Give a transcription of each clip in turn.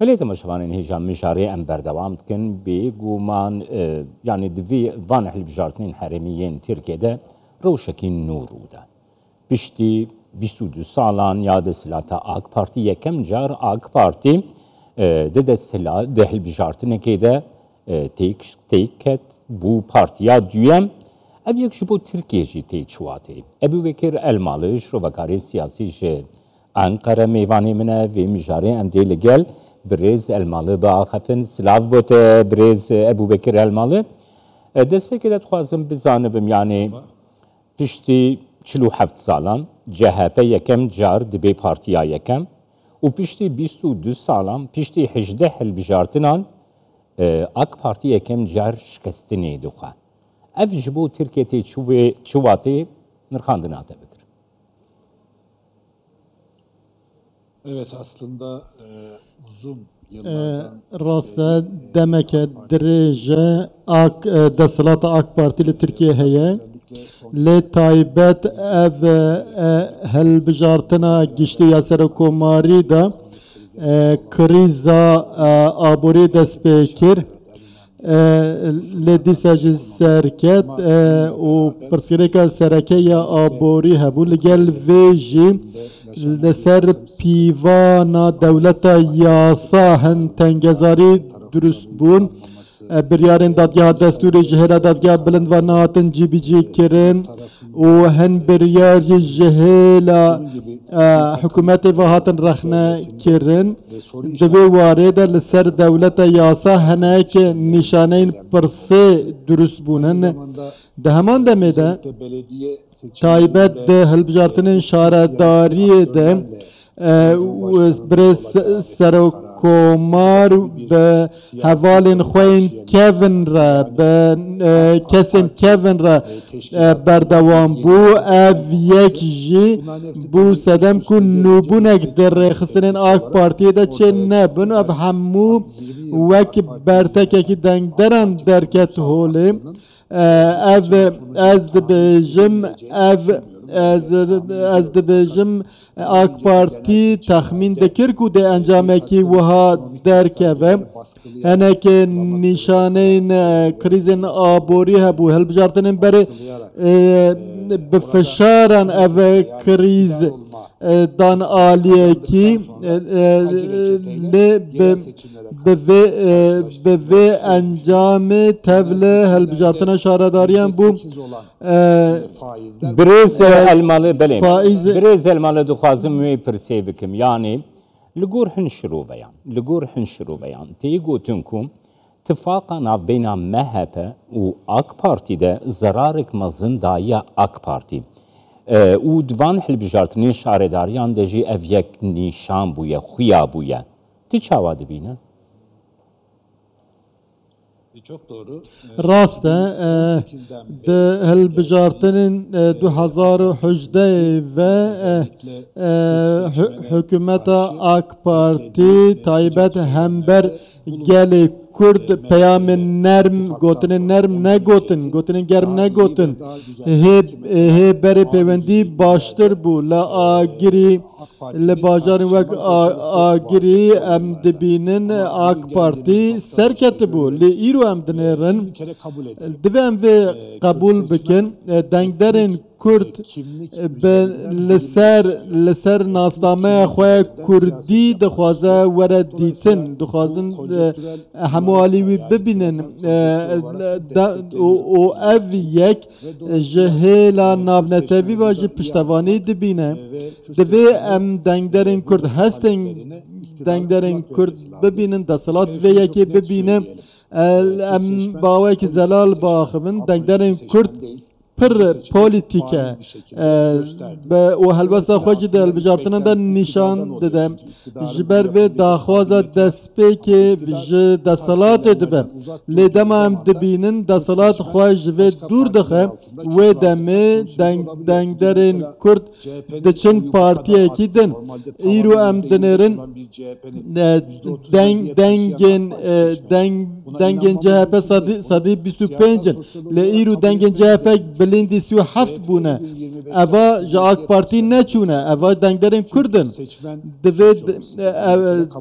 ولی تماشاوانین هیچ مشاری ام بردوام کن بیگومان یعنی دوی وان حل بجارتنین حرمیین ترکیه روشکی نوروده. پشتی 22 سالان یاد سلاتا آگ پارتی یکم جار آگ پارتی ده سلا ده حل بجارتنه که ده تیکت bu partiya düyem ev yek ji bo Tirkiye jî tê çiwatê. Ebûbekir Elmalı ji rovekarê siyasî ji Ankara mêvanê min e vê mijarê em dê li gel birêz Elmalı biaxefin silav bote birêz Ebûbekir Elmalı. Destpêkê de dixwazim bizanibim yani piştî 47 salan CHP yekem car dibe partiya yekem û piştî 22 salan piştî 18 hilbijartinan AK Parti yekem car şikestinê dixwe. Ev ji bo Tirkiye tê çiwatê nirxandina te bikir. Evet aslında uzun yıllardan rasta demeke dirêje destilata AK Parti li Tirkiye heye lê taybet ev hilbijartina giştî serokkomarî da kriza aborî destpêkir li dîsa jî serket û pirsgirêka serekeya aborî hebû li gel vê jî li ser pîvana dewleta yasa hin tengezarî durust bûn biryarên dadgeha destûrê ji hêla dadgeha bilindvan hatin cîbîcî kirin û hin biryar jî ji hêla hikûmetê ve hatin rexne kirin di vê warê de li ser dewleta yasa hinek nîşaneyên pirsê durust bûn di heman demê de taybet di hilbijartinên şaredariyê de birêz serokkomar bi hevalên xwe yên kevin re bi kesên kevin re berdewam bû ev yek jî bû sedem ku nûbûnek di rêxistinên AK Partiyê de çê nebin ev hemû wek bertekekî dengderan derket holê ev ez dibêjim ev ez dibêjim AK Parti texmîn dikir ku dê encamekî wiha derkeve henekê nîşaneyên krîzên aborî hebû hilbijartinên berê bi fişaran ev krîz dan aliyekî lê bi vê encamê tevlê hilbijartina şaredariyan bû birêz Elmalı belê birêz Elmalı dixwazim wê pirsê bikim yani li gor hin şiroveyan li gor hin şiroveyan tê gotin ku tifaka navbêna MHP û AK Parti'de zerarek mezin daye AK Parti û divan hilbijartinên şaredariyan de jî ev yek nîşan bûye xuya bûye ti çawa dibîne? Çok doğru. Rast e di hilbijartinên 2018 ve hükümeta AK Parti taybet hember gelê Kurd peyamên nerm gotinên nerm negotin gotinên germ negotin hê berê pêwendî baştir bû li agirî li bajarên wek agirî em dibînin AK Parti serketibû lê îro em dinêrin divê em vê qebûl bikin dengderên Kurd li ser nastameya xwe Kurdî dixwaze were dîtin dixwazin hemû alî wî bibînin û ev yek ji hêla navnetevî ve jî piştevanî dibîne divê em dengderên Kurd hestên dengderên Kurd bibînin desthilat vê yekê bibîne em bawekî zelal biaxivin dengderên Kurd pir polîtîke û helbesta xwe jî di hilbijartinan de nîşan dide ji ber vê daxwaza destpêkê ji desthilatê dibe lê dema em dibînin desthilat xwe ji vê dûr dixe wê demê dengderên Kurd diçin partiyekî din îro em dinêrin dengên CHP sedî 25 in lê îro dengên CHP bi gelin disiyo heft bune. Eva ji AK Parti neçûne. Eva dengderên Kurdin. Divê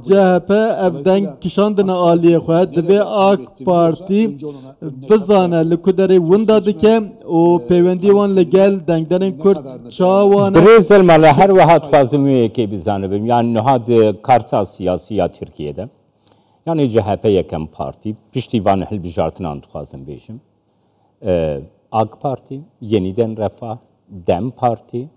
CHP ev deng kişandina aliyê xwe. Divê AK Parti bizane li ku derê winda dike û peywendî wan li gel dengderên Kurd çawan e. Brêzel mala her wiha dixwazim wê yekê bizanibim. Yani niha di karta siyasî ya Tirkiyeyê yani CHP yekem parti piştî van hilbijartinan dixwazim bêjim. AK Parti, Yeniden Refah, Dem Parti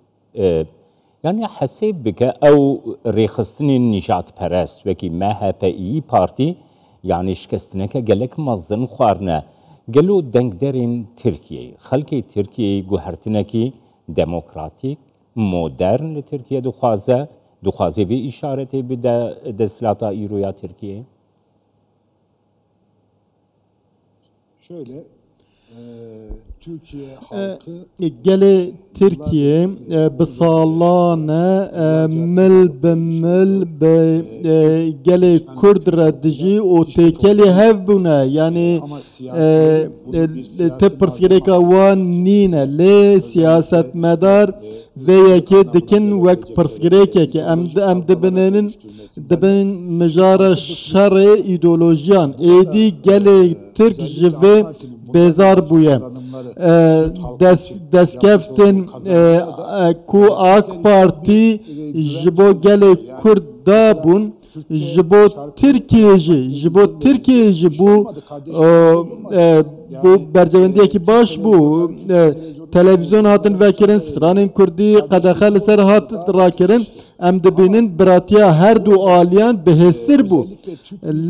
yani hesêb bike ew rêxistinên nîjatperest wekî MHP İYİ Parti yani şikestineke gelek mezin xwarine gelo dengderên Tirkiyeyê xelkê Tirkiyeyê guhertinekî demokratîk modern li Tirkiye dixwaze vê îşaretê bide desthilata îroya Tirkiyeyê. Şöyle Türkiye halkı gelê Tirkiye bi salan mil bi mil bi gelê Kurd re dijî û têkelê hev bûne yani te pirsgirêka wan nîne lê siyasetmedar vê yekê dikin wek pirsgirêkekê em dibin mijara şerê îdeolojiyan êdî gelê Tirk ji vê bezar bûye. Deskeftin ku AK Parti ji bo gelê Kurd dabûn ji bo Tirkiyeyê jî bu bercevendiyekî baş bû. Televizyon hatin vekirin, stranên Kurdî qedexe li ser hat rakirin em dibînin biratiya her du aliyan bihêstir bû.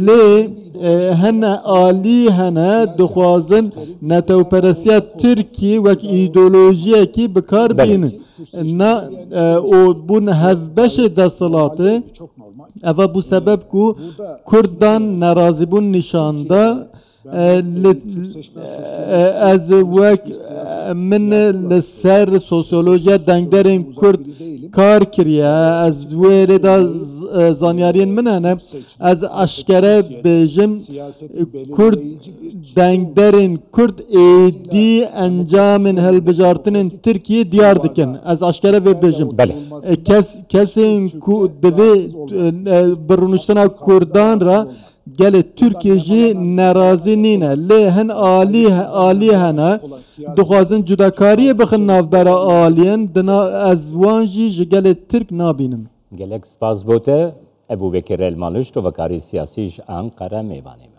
Lê hene alî hene dixwazin netewperestiya Tirkî wek îdeolojiyekî bikar bînin. û bûn hevbeşê deshilatê eva bû sebeb ku Kurdan nerazîbûn nîşanda ez wek min li ser sosyolojiya dengderên Kurd kar kiriye ez wê da zanyariyên min hene ez eşkere bêjim Kurd dengderên Kurd êdî encamên hilbijartinên Tirkiyeyê diyar dikin. Ez eşkere vê bêjim. Kesên ku divê bi rûniştina Kurdan ra gelê Tirkiye jî nerazî nîne lê hin alî hene dixwazin cudakariyê bixin navbera aliyên ez wan jî ji gelê Tirk nabînim. Gelek spas bote Ebu Bekir Elmalıç, Rovakarî Siyasî ji Ankara Mêvanê.